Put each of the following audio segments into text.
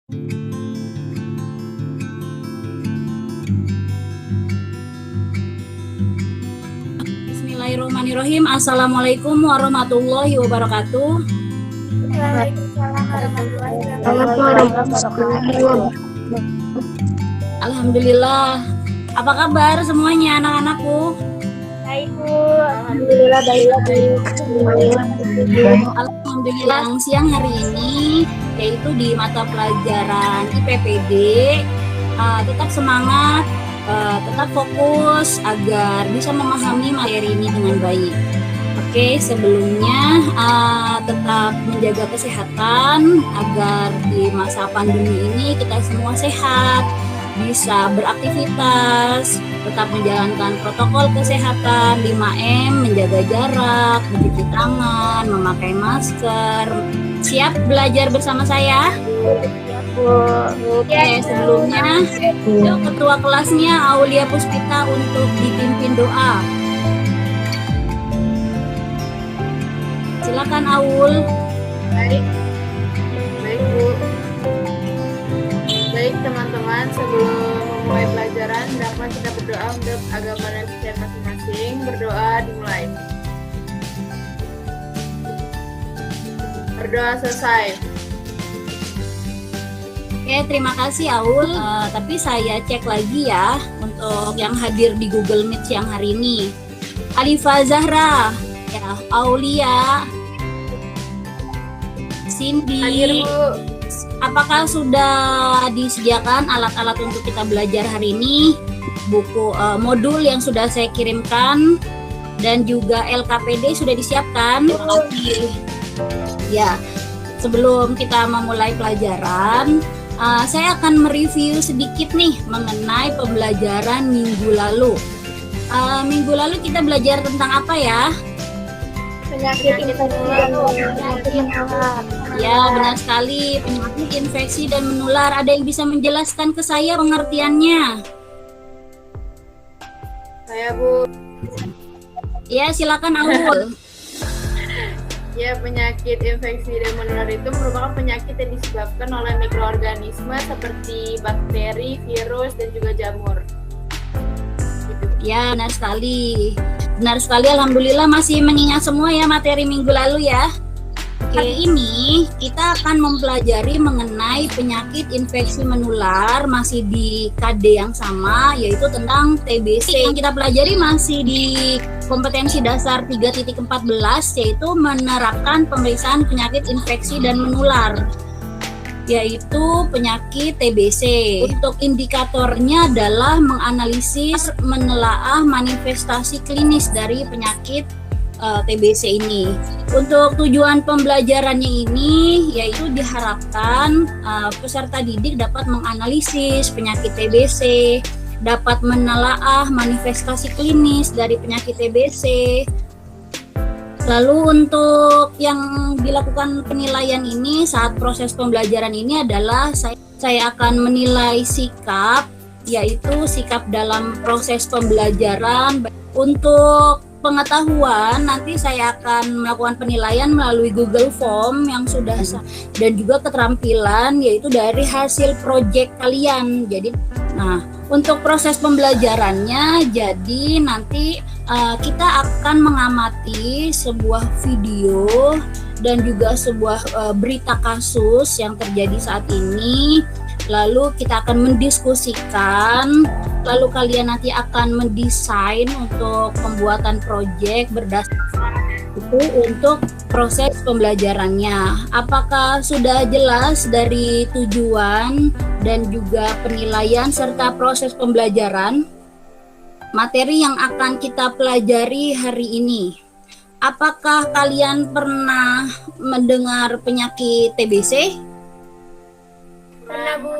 Bismillahirrahmanirrahim. Assalamualaikum warahmatullahi wabarakatuh. Waalaikumsalam warahmatullahi wabarakatuh. Alhamdulillah. Apa kabar semuanya anak-anakku? Baik, Bu. Alhamdulillah baik. Alhamdulillah siang hari ini yaitu di mata pelajaran IPPD tetap semangat, tetap fokus agar bisa memahami materi ini dengan baik. Oke, sebelumnya tetap menjaga kesehatan agar di masa pandemi ini kita semua sehat, bisa beraktivitas, tetap menjalankan protokol kesehatan 5M, menjaga jarak, mencuci tangan, memakai masker. Siap belajar bersama saya? Oke, sebelumnya ketua kelasnya Aulia Puspita untuk dipimpin doa. Silakan Aul. Baik, Bu. Baik teman-teman, sebelum memulai pelajaran dapat kita berdoa untuk agama dan Kristen masing-masing. Berdoa dimulai. Berdoa selesai. Oke, terima kasih Aul. Tapi saya cek lagi ya untuk yang hadir di Google Meet siang hari ini. Alifa Zahra, ya, Aulia, Cindy. Hadir, Bu. Apakah sudah disediakan alat-alat untuk kita belajar hari ini? Buku modul yang sudah saya kirimkan dan juga LKPD sudah disiapkan. Terima kasih. Ya, sebelum kita memulai pelajaran, saya akan mereview sedikit nih mengenai pembelajaran minggu lalu. Minggu lalu kita belajar tentang apa ya? Penyakit menular. Ya, benar sekali. Penyakit infeksi dan menular. Ada yang bisa menjelaskan ke saya pengertiannya? Saya, Bu. Ya, silakan Aul. Ya, penyakit infeksi dan menular itu merupakan penyakit yang disebabkan oleh mikroorganisme seperti bakteri, virus, dan juga jamur. Ya, benar sekali. Benar sekali, alhamdulillah masih mengingat semua ya materi minggu lalu ya. Kali ini kita akan mempelajari mengenai penyakit infeksi menular masih di KD yang sama, yaitu tentang TBC. Yang kita pelajari masih di kompetensi dasar 3.14, yaitu menerapkan pemeriksaan penyakit infeksi dan menular, yaitu penyakit TBC. Untuk indikatornya adalah menganalisis, menelaah manifestasi klinis dari penyakit TBC ini. Untuk tujuan pembelajarannya ini yaitu diharapkan peserta didik dapat menganalisis penyakit TBC, dapat menelaah manifestasi klinis dari penyakit TBC. Lalu untuk yang dilakukan penilaian ini saat proses pembelajaran ini adalah saya akan menilai sikap, yaitu sikap dalam proses pembelajaran. Untuk pengetahuan nanti saya akan melakukan penilaian melalui Google Form yang sudah dan juga keterampilan yaitu dari hasil proyek kalian. Jadi untuk proses pembelajarannya, jadi nanti kita akan mengamati sebuah video dan juga sebuah berita kasus yang terjadi saat ini. Lalu kita akan mendiskusikan, lalu kalian nanti akan mendesain untuk pembuatan proyek berdasarkan itu untuk proses pembelajarannya. Apakah sudah jelas dari tujuan dan juga penilaian serta proses pembelajaran materi yang akan kita pelajari hari ini? Apakah kalian pernah mendengar penyakit TBC? Pernah, Bu.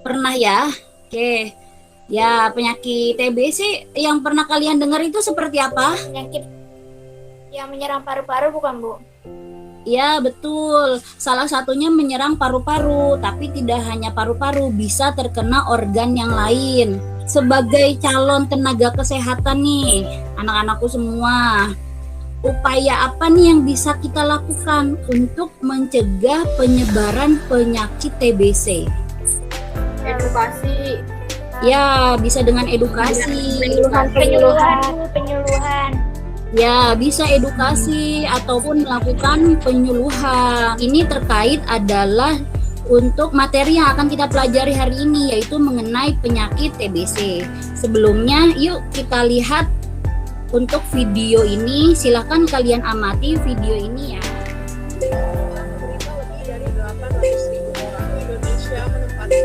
Pernah ya? Oke. Ya, penyakit TBC yang pernah kalian dengar itu seperti apa? Penyakit yang menyerang paru-paru bukan, Bu? Ya, betul. Salah satunya menyerang paru-paru, tapi tidak hanya paru-paru, bisa terkena organ yang lain. Sebagai calon tenaga kesehatan nih, anak-anakku semua, upaya apa nih yang bisa kita lakukan untuk mencegah penyebaran penyakit TBC? Edukasi. Ya, bisa dengan edukasi. Penyuluhan. Ya, bisa edukasi ataupun melakukan penyuluhan. Ini terkait adalah untuk materi yang akan kita pelajari hari ini, yaitu mengenai penyakit TBC. Sebelumnya, yuk kita lihat untuk video ini. Silakan kalian amati video ini ya. Lebih dari 800.000 orang di Indonesia menempati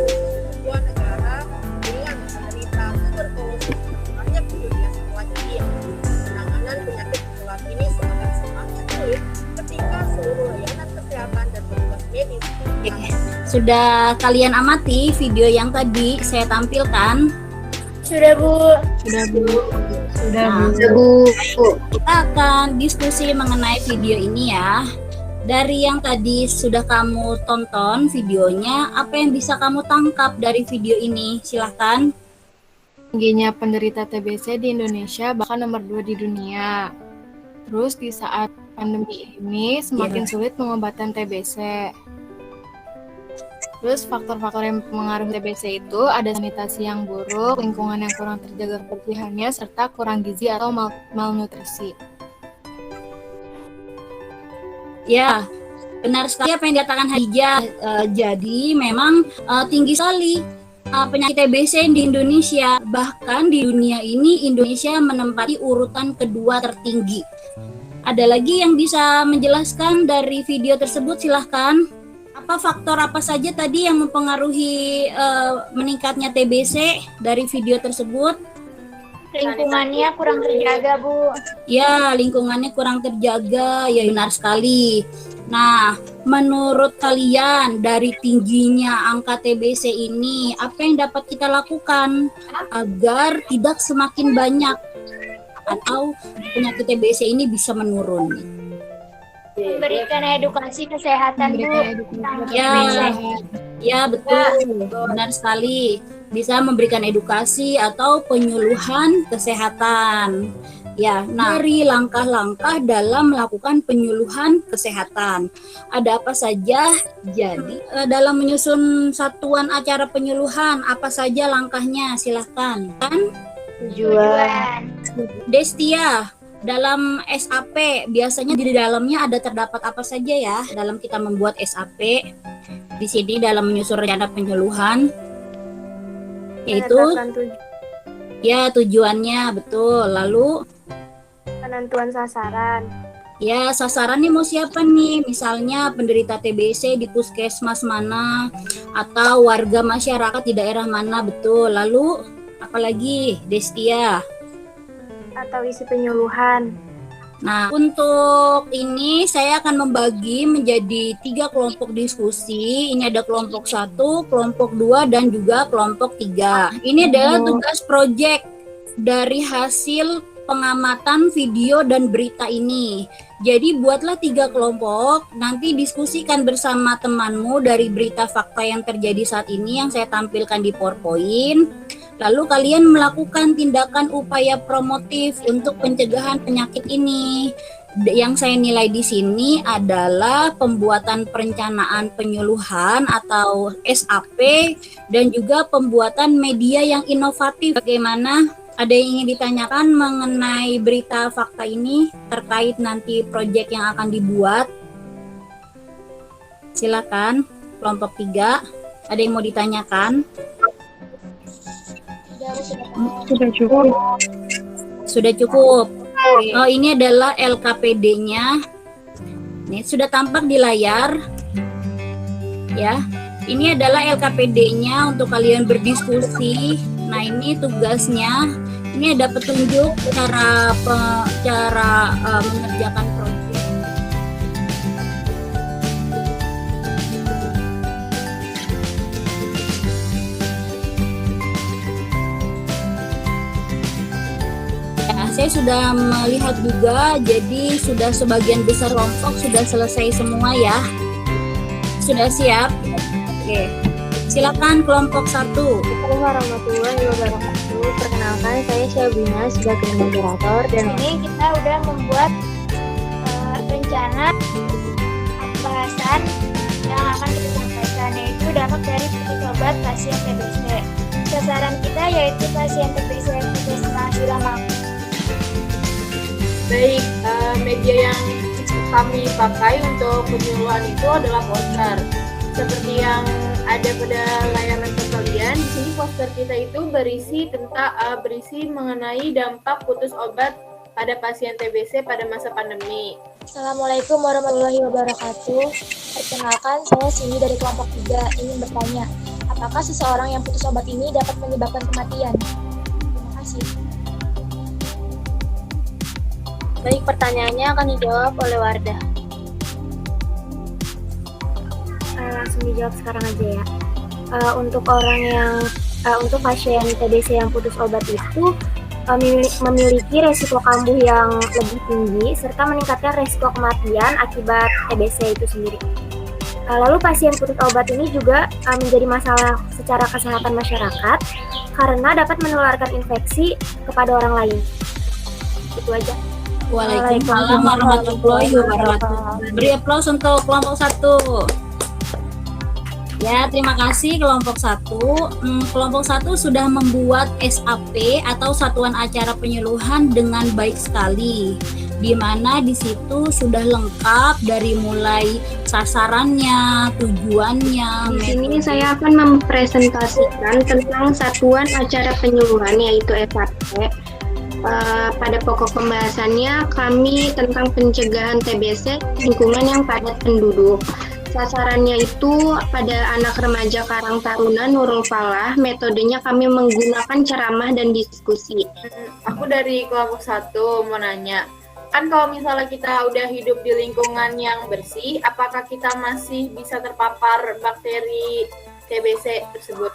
sebuah negara dengan menderita tuberkulosis banyak di dunia setelah India. Penanganan penyakit menular ini semakin sulit ketika seluruh layanan kesehatan dan petugas medis. Sudah kalian amati video yang tadi saya tampilkan? Sudah, Bu. Nah, kita akan diskusi mengenai video ini ya. Dari yang tadi sudah kamu tonton videonya, apa yang bisa kamu tangkap dari video ini? Silahkan. Tingginya penderita TBC di Indonesia bahkan nomor 2 di dunia. Terus di saat pandemi ini semakin sulit pengobatan TBC. Terus faktor-faktor yang mengaruhi TBC itu ada sanitasi yang buruk, lingkungan yang kurang terjaga kebersihannya, serta kurang gizi atau malnutrisi. Ya, benar sekali apa yang dikatakan Hadijah. Jadi memang tinggi sekali penyakit TBC di Indonesia. Bahkan di dunia ini Indonesia menempati urutan kedua tertinggi. Ada lagi yang bisa menjelaskan dari video tersebut? Silahkan. Apa faktor apa saja tadi yang mempengaruhi meningkatnya TBC dari video tersebut? Lingkungannya kurang terjaga, Bu. Ya, lingkungannya kurang terjaga, ya benar sekali. Nah, menurut kalian dari tingginya angka TBC ini, apa yang dapat kita lakukan agar tidak semakin banyak atau penyakit TBC ini bisa menurun? Memberikan edukasi kesehatan, Bu. Ya, betul, benar sekali. Bisa memberikan edukasi atau penyuluhan kesehatan. Ya, nah, dari langkah-langkah dalam melakukan penyuluhan kesehatan. Ada apa saja? Jadi, dalam menyusun satuan acara penyuluhan, apa saja langkahnya? Silahkan. Tujuan. Destia, dalam SAP biasanya di dalamnya ada terdapat apa saja ya dalam kita membuat SAP? Di sini dalam menyusun rencana penyuluhan, yaitu ya tujuannya betul. Lalu Penentuan sasaran. ya sasarannya mau siapa nih? Misalnya penderita TBC di puskesmas mana atau warga masyarakat di daerah mana, betul. Lalu apalagi Destia? Atau isi penyuluhan. Nah, untuk ini saya akan membagi menjadi 3 kelompok diskusi. Ini ada kelompok 1, kelompok 2, dan juga kelompok 3. Ini adalah tugas proyek dari hasil pengamatan video dan berita ini. Jadi buatlah 3 kelompok, nanti diskusikan bersama temanmu dari berita fakta yang terjadi saat ini yang saya tampilkan di PowerPoint. Lalu kalian melakukan tindakan upaya promotif untuk pencegahan penyakit ini. Yang saya nilai di sini adalah pembuatan perencanaan penyuluhan atau SAP dan juga pembuatan media yang inovatif. Bagaimana? Ada yang ingin ditanyakan mengenai berita fakta ini terkait nanti proyek yang akan dibuat? Silakan, kelompok 3. Ada yang mau ditanyakan? Sudah cukup. Oh, ini adalah LKPD-nya. Ini sudah tampak di layar. Ya. Ini adalah LKPD-nya untuk kalian berdiskusi. Nah, ini tugasnya. Ini ada petunjuk cara mengerjakan proyek. Saya sudah melihat juga, jadi sudah sebagian besar kelompok sudah selesai semua ya. Sudah siap? Oke. Silakan kelompok 1. Assalamualaikum warahmatullahi wabarakatuh. Perkenalkan, saya Syabina sebagai moderator dan ini kita udah membuat rencana pembahasan yang akan kita sampaikan, yaitu dampak dari putus obat pasien TBC. Sasaran kita yaitu pasien TBC yang putus penghasilan mampu. Baik, media yang kami pakai untuk penyuluhan itu adalah poster. Seperti yang ada pada layar laptop kalian, di sini poster kita itu berisi mengenai dampak putus obat pada pasien TBC pada masa pandemi. Assalamualaikum warahmatullahi wabarakatuh. Perkenalkan, saya Cindy dari kelompok 3 ingin bertanya, apakah seseorang yang putus obat ini dapat menyebabkan kematian? Terima kasih. Baik, pertanyaannya akan dijawab oleh Wardah. Langsung dijawab sekarang aja ya. Untuk pasien TBC yang putus obat itu memiliki resiko kambuh yang lebih tinggi serta meningkatkan resiko kematian akibat TBC itu sendiri. Lalu pasien putus obat ini juga menjadi masalah secara kesehatan masyarakat karena dapat menularkan infeksi kepada orang lain. Itu aja. Waalaikumsalam warahmatullahi wabarakatuh. Beri aplaus untuk kelompok 1. Ya, terima kasih kelompok 1. Kelompok 1 sudah membuat SAP atau Satuan Acara Penyuluhan dengan baik sekali, di mana di situ sudah lengkap dari mulai sasarannya, tujuannya. Di sini saya akan mempresentasikan tentang Satuan Acara Penyuluhan yaitu SAP. Pada pokok pembahasannya kami tentang pencegahan TBC lingkungan yang padat penduduk. Sasarannya itu pada anak remaja Karang Taruna Nurul Falah. Metodenya kami menggunakan ceramah dan diskusi. Aku dari kelompok 1 mau nanya, kan kalau misalnya kita udah hidup di lingkungan yang bersih, apakah kita masih bisa terpapar bakteri TBC tersebut?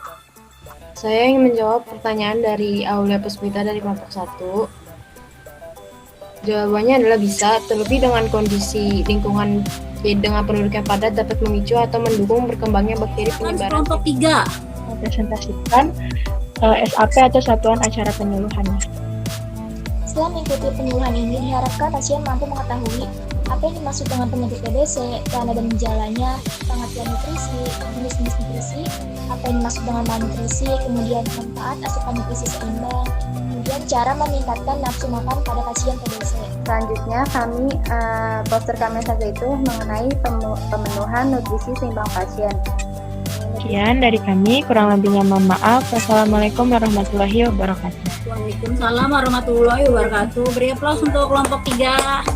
Saya ingin menjawab pertanyaan dari Aulia Puspita dari kelompok 1. Jawabannya adalah bisa, terlebih dengan kondisi lingkungan dengan penduduk yang padat dapat memicu atau mendukung berkembangnya bakteri penyebaran. Kelompok 3 mempresentasikan SAP atau Satuan Acara Penyuluhannya. Setelah mengikuti penyuluhan ini, diharapkan pasien mampu mengetahui apa yang dimaksud dengan penyakit TBC, tanda dan gejalanya, pengertian nutrisi, jenis-jenis nutrisi, apa yang dimaksud dengan malnutrisi, kemudian manfaat asupan nutrisi seimbang, kemudian cara meningkatkan nafsu makan pada pasien TBC. Selanjutnya poster kami satu itu mengenai pemenuhan nutrisi seimbang pasien. Sekian dari kami, kurang lebihnya mohon maaf. Wassalamualaikum warahmatullahi wabarakatuh. Waalaikumsalam warahmatullahi wabarakatuh. Beri aplaus untuk kelompok 3.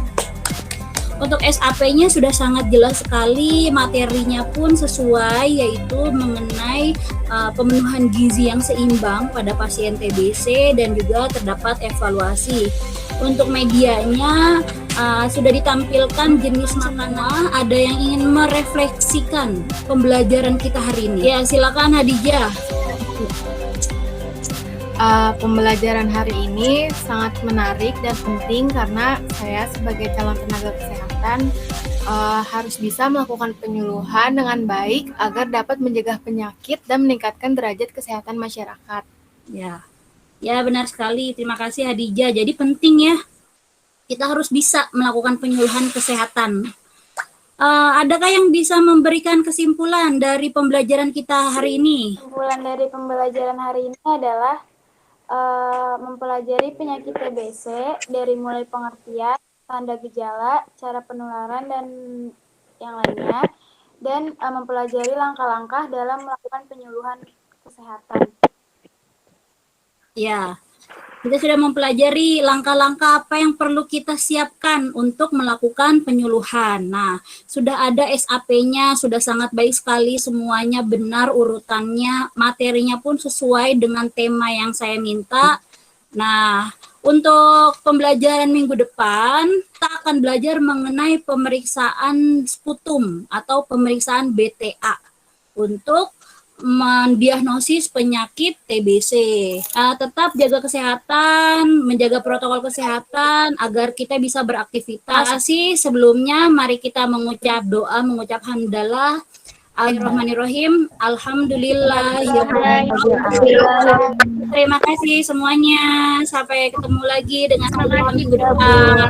Untuk SAP-nya sudah sangat jelas sekali, materinya pun sesuai, yaitu mengenai pemenuhan gizi yang seimbang pada pasien TBC dan juga terdapat evaluasi. Untuk medianya sudah ditampilkan jenis makanan, ada yang ingin merefleksikan pembelajaran kita hari ini. Ya, silakan Hadijah. Pembelajaran hari ini sangat menarik dan penting karena saya sebagai calon tenaga kesehatan harus bisa melakukan penyuluhan dengan baik agar dapat mencegah penyakit dan meningkatkan derajat kesehatan masyarakat. Ya benar sekali. Terima kasih Hadijah. Jadi penting ya, kita harus bisa melakukan penyuluhan kesehatan. Adakah yang bisa memberikan kesimpulan dari pembelajaran kita hari ini? Kesimpulan dari pembelajaran hari ini adalah mempelajari penyakit TBC dari mulai pengertian, tanda gejala, cara penularan, dan yang lainnya, dan mempelajari langkah-langkah dalam melakukan penyuluhan kesehatan. Ya, kita sudah mempelajari langkah-langkah apa yang perlu kita siapkan untuk melakukan penyuluhan. Nah, sudah ada SAP-nya, sudah sangat baik sekali, semuanya benar urutannya, materinya pun sesuai dengan tema yang saya minta. Nah, untuk pembelajaran minggu depan, kita akan belajar mengenai pemeriksaan sputum atau pemeriksaan BTA untuk mendiagnosis penyakit TBC. Tetap jaga kesehatan, menjaga protokol kesehatan agar kita bisa beraktivitas. Sebelumnya mari kita mengucap doa, mengucap hamdalah. Bismillahirrahmanirrahim. Alhamdulillah. Terima kasih semuanya. Sampai ketemu lagi dengan minggu depan.